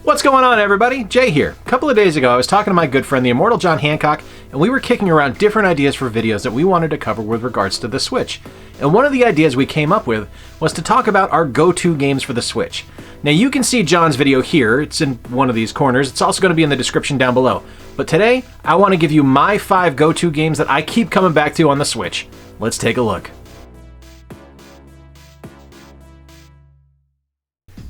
What's going on, everybody? Jay here. A couple of days ago, I was talking to my good friend, the Immortal Hancock, and we were kicking around different ideas for videos that we wanted to cover with regards to the Switch. And one of the ideas we came up with was to talk about our go-to games for the Switch. Now, you can see John's video here. It's in one of these corners. It's also going to be in the description down below. But today, I want to give you my 5 go-to games that I keep coming back to on the Switch. Let's take a look.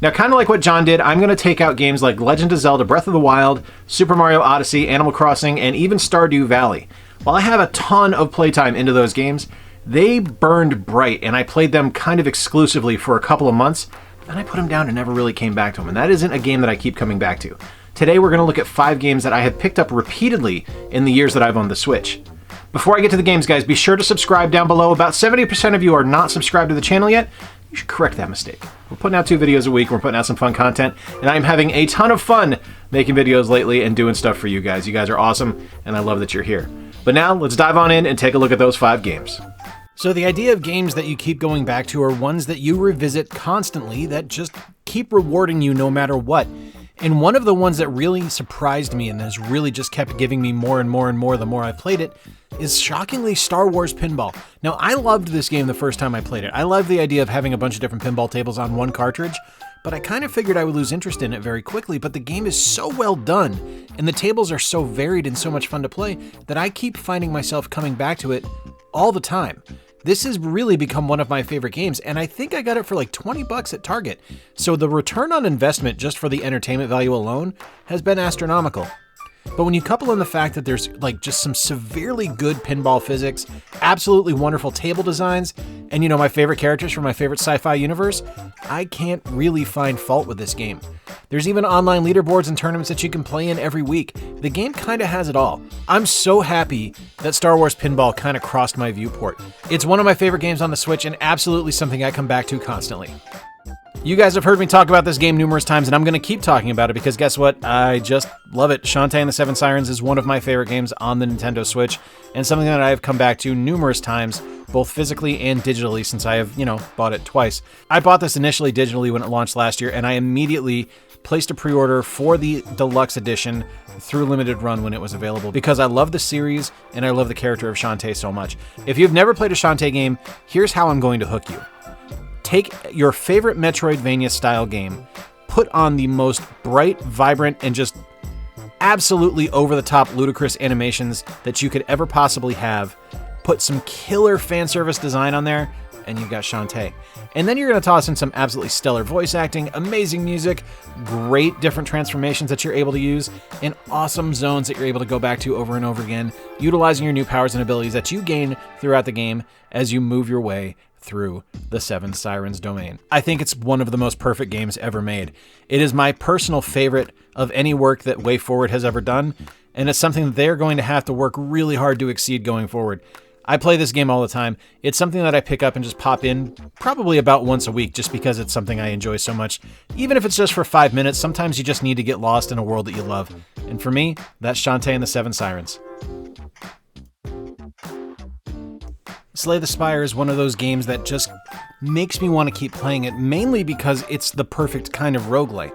Now, kind of like what John did, I'm going to take out games like Legend of Zelda Breath of the Wild, Super Mario Odyssey, Animal Crossing, and even Stardew Valley. While I have a ton of playtime into those games, they burned bright, and I played them kind of exclusively for a couple of months, then I put them down and never really came back to them, and that isn't a game that I keep coming back to. Today, we're going to look at 5 games that I have picked up repeatedly in the years that I've owned the Switch. Before I get to the games, guys, be sure to subscribe down below. About 70% of you are not subscribed to the channel yet. You should correct that mistake. We're putting out 2 videos a week, we're putting out some fun content, and I'm having a ton of fun making videos lately and doing stuff for you guys. You guys are awesome, and I love that you're here. But now, let's dive on in and take a look at those 5 games. So the idea of games that you keep going back to are ones that you revisit constantly that just keep rewarding you no matter what. And one of the ones that really surprised me and has really just kept giving me more and more and more the more I played it is shockingly Star Wars Pinball. Now, I loved this game the first time I played it. I loved the idea of having a bunch of different pinball tables on one cartridge, but I kind of figured I would lose interest in it very quickly. But the game is so well done, and the tables are so varied and so much fun to play that I keep finding myself coming back to it all the time. This has really become one of my favorite games, and I think I got it for like 20 bucks at Target. So the return on investment just for the entertainment value alone has been astronomical. But when you couple in the fact that there's like just some severely good pinball physics, absolutely wonderful table designs, and you know, my favorite characters from my favorite sci-fi universe, I can't really find fault with this game. There's even online leaderboards and tournaments that you can play in every week. The game kind of has it all. I'm so happy that Star Wars Pinball kind of crossed my viewport. It's one of my favorite games on the Switch and absolutely something I come back to constantly. You guys have heard me talk about this game numerous times, and I'm going to keep talking about it because guess what? I just love it. Shantae and the 7 Sirens is one of my favorite games on the Nintendo Switch, and something that I've come back to numerous times, both physically and digitally, since I have, bought it twice. I bought this initially digitally when it launched last year, and I immediately placed a pre-order for the deluxe edition through limited run when it was available because I love the series and I love the character of Shantae so much. If you've never played a Shantae game, here's how I'm going to hook you. Take your favorite Metroidvania style game, put on the most bright, vibrant, and just absolutely over-the-top ludicrous animations that you could ever possibly have, put some killer fan service design on there, and you've got Shantae. And then you're going to toss in some absolutely stellar voice acting, amazing music, great different transformations that you're able to use, and awesome zones that you're able to go back to over and over again, utilizing your new powers and abilities that you gain throughout the game as you move your way through the 7 Sirens domain. I think it's one of the most perfect games ever made. It is my personal favorite of any work that WayForward has ever done, and it's something that they're going to have to work really hard to exceed going forward. I play this game all the time. It's something that I pick up and just pop in probably about once a week just because it's something I enjoy so much. Even if it's just for 5 minutes, sometimes you just need to get lost in a world that you love. And for me, that's Shantae and the 7 Sirens. Slay the Spire is one of those games that just makes me want to keep playing it, mainly because it's the perfect kind of roguelite.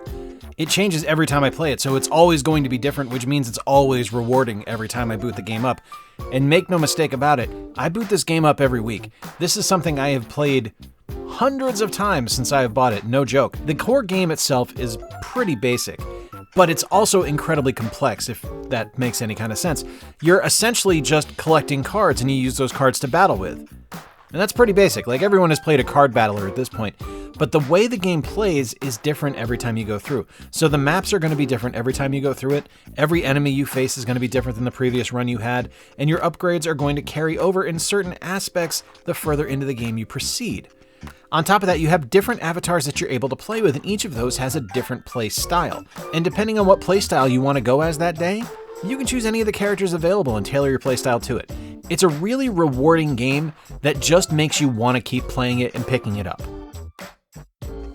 It changes every time I play it, so it's always going to be different, which means it's always rewarding every time I boot the game up. And make no mistake about it, I boot this game up every week. This is something I have played hundreds of times since I have bought it, no joke. The core game itself is pretty basic, but it's also incredibly complex, if that makes any kind of sense. You're essentially just collecting cards, and you use those cards to battle with. And that's pretty basic, like everyone has played a card battler at this point. But the way the game plays is different every time you go through. So the maps are going to be different every time you go through it. Every enemy you face is going to be different than the previous run you had, and your upgrades are going to carry over in certain aspects the further into the game you proceed. On top of that, you have different avatars that you're able to play with, and each of those has a different play style. And depending on what play style you want to go as that day, you can choose any of the characters available and tailor your playstyle to it. It's a really rewarding game that just makes you want to keep playing it and picking it up.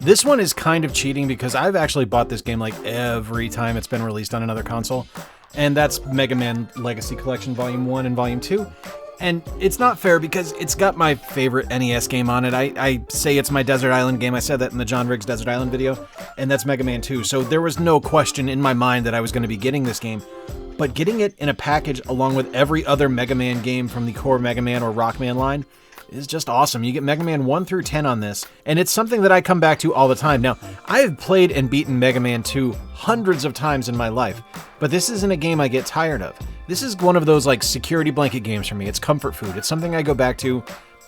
This one is kind of cheating because I've actually bought this game like every time it's been released on another console, and that's Mega Man Legacy Collection Volume 1 and Volume 2. And it's not fair because it's got my favorite NES game on it. I say it's my Desert Island game. I said that in the John Riggs Desert Island video, and that's Mega Man 2. So there was no question in my mind that I was going to be getting this game. But getting it in a package along with every other Mega Man game from the core Mega Man or Rockman line is just awesome. You get Mega Man 1 through 10 on this, and it's something that I come back to all the time. Now, I have played and beaten Mega Man 2 hundreds of times in my life, but this isn't a game I get tired of. This is one of those like security blanket games for me. It's comfort food. It's something I go back to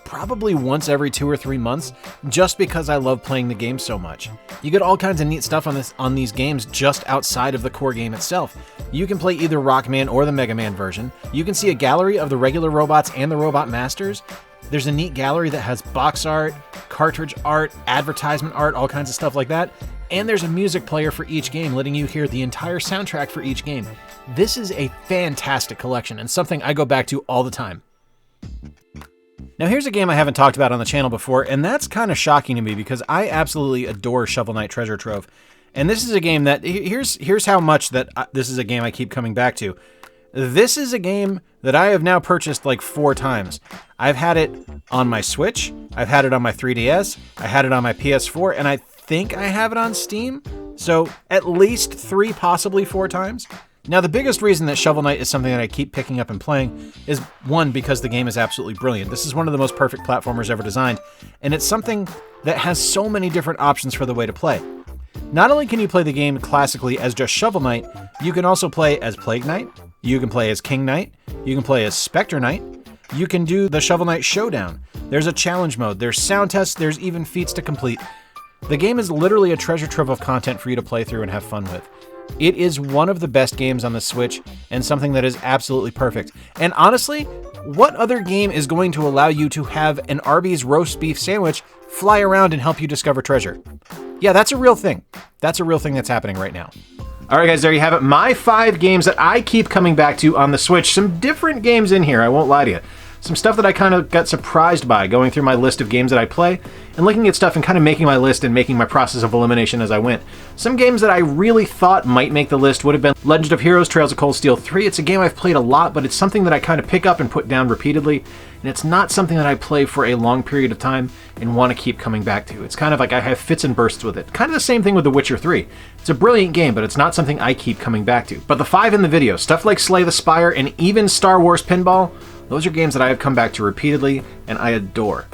probably once every 2 or 3 months just because I love playing the game so much. You get all kinds of neat stuff on these games just outside of the core game itself. You can play either Rockman or the Mega Man version. You can see a gallery of the regular robots and the Robot Masters. There's a neat gallery that has box art, cartridge art, advertisement art, all kinds of stuff like that. And there's a music player for each game, letting you hear the entire soundtrack for each game. This is a fantastic collection and something I go back to all the time. Now here's a game I haven't talked about on the channel before, and that's kind of shocking to me because I absolutely adore Shovel Knight Treasure Trove. And this is a game that, here's how much that this is a game I keep coming back to. This is a game that I have now purchased like 4 times. I've had it on my Switch, I've had it on my 3DS, I had it on my PS4, and I think I have it on Steam. So at least 3, possibly 4 times. Now, the biggest reason that Shovel Knight is something that I keep picking up and playing is, 1, because the game is absolutely brilliant. This is one of the most perfect platformers ever designed, and it's something that has so many different options for the way to play. Not only can you play the game classically as just Shovel Knight, you can also play as Plague Knight, you can play as King Knight, you can play as Spectre Knight, you can do the Shovel Knight Showdown, there's a challenge mode, there's sound tests, there's even feats to complete. The game is literally a treasure trove of content for you to play through and have fun with. It is one of the best games on the Switch and something that is absolutely perfect. And honestly, what other game is going to allow you to have an Arby's roast beef sandwich fly around and help you discover treasure? Yeah, that's a real thing. That's a real thing that's happening right now. All right, guys, there you have it. My 5 games that I keep coming back to on the Switch. Some different games in here, I won't lie to you. Some stuff that I kind of got surprised by going through my list of games that I play and looking at stuff and kind of making my list and making my process of elimination as I went. Some games that I really thought might make the list would have been Legend of Heroes Trails of Cold Steel 3. It's a game I've played a lot, but it's something that I kind of pick up and put down repeatedly, and it's not something that I play for a long period of time and want to keep coming back to. It's kind of like I have fits and bursts with it. Kind of the same thing with The Witcher 3. It's a brilliant game, but it's not something I keep coming back to. But the 5 in the video, stuff like Slay the Spire and even Star Wars Pinball, those are games that I have come back to repeatedly and I adore.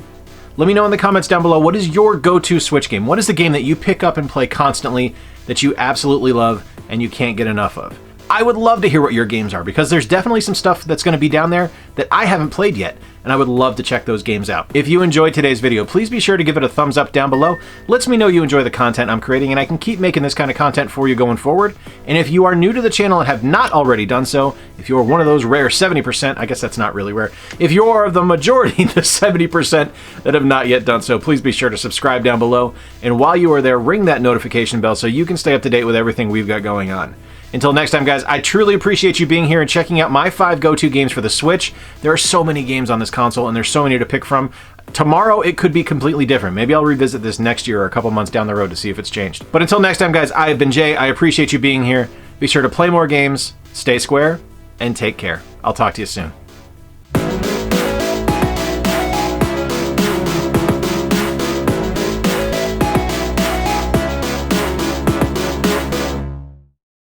Let me know in the comments down below, what is your go-to Switch game? What is the game that you pick up and play constantly that you absolutely love and you can't get enough of? I would love to hear what your games are because there's definitely some stuff that's going to be down there that I haven't played yet, and I would love to check those games out. If you enjoyed today's video, please be sure to give it a thumbs up down below. Lets me know you enjoy the content I'm creating, and I can keep making this kind of content for you going forward. And if you are new to the channel and have not already done so, if you're one of those rare 70%, I guess that's not really rare, if you're the majority, the 70% that have not yet done so, please be sure to subscribe down below. And while you are there, ring that notification bell so you can stay up to date with everything we've got going on. Until next time, guys, I truly appreciate you being here and checking out my 5 go-to games for the Switch. There are so many games on this console, and there's so many to pick from. Tomorrow, it could be completely different. Maybe I'll revisit this next year or a couple months down the road to see if it's changed. But until next time, guys, I have been Jay. I appreciate you being here. Be sure to play more games, stay square, and take care. I'll talk to you soon.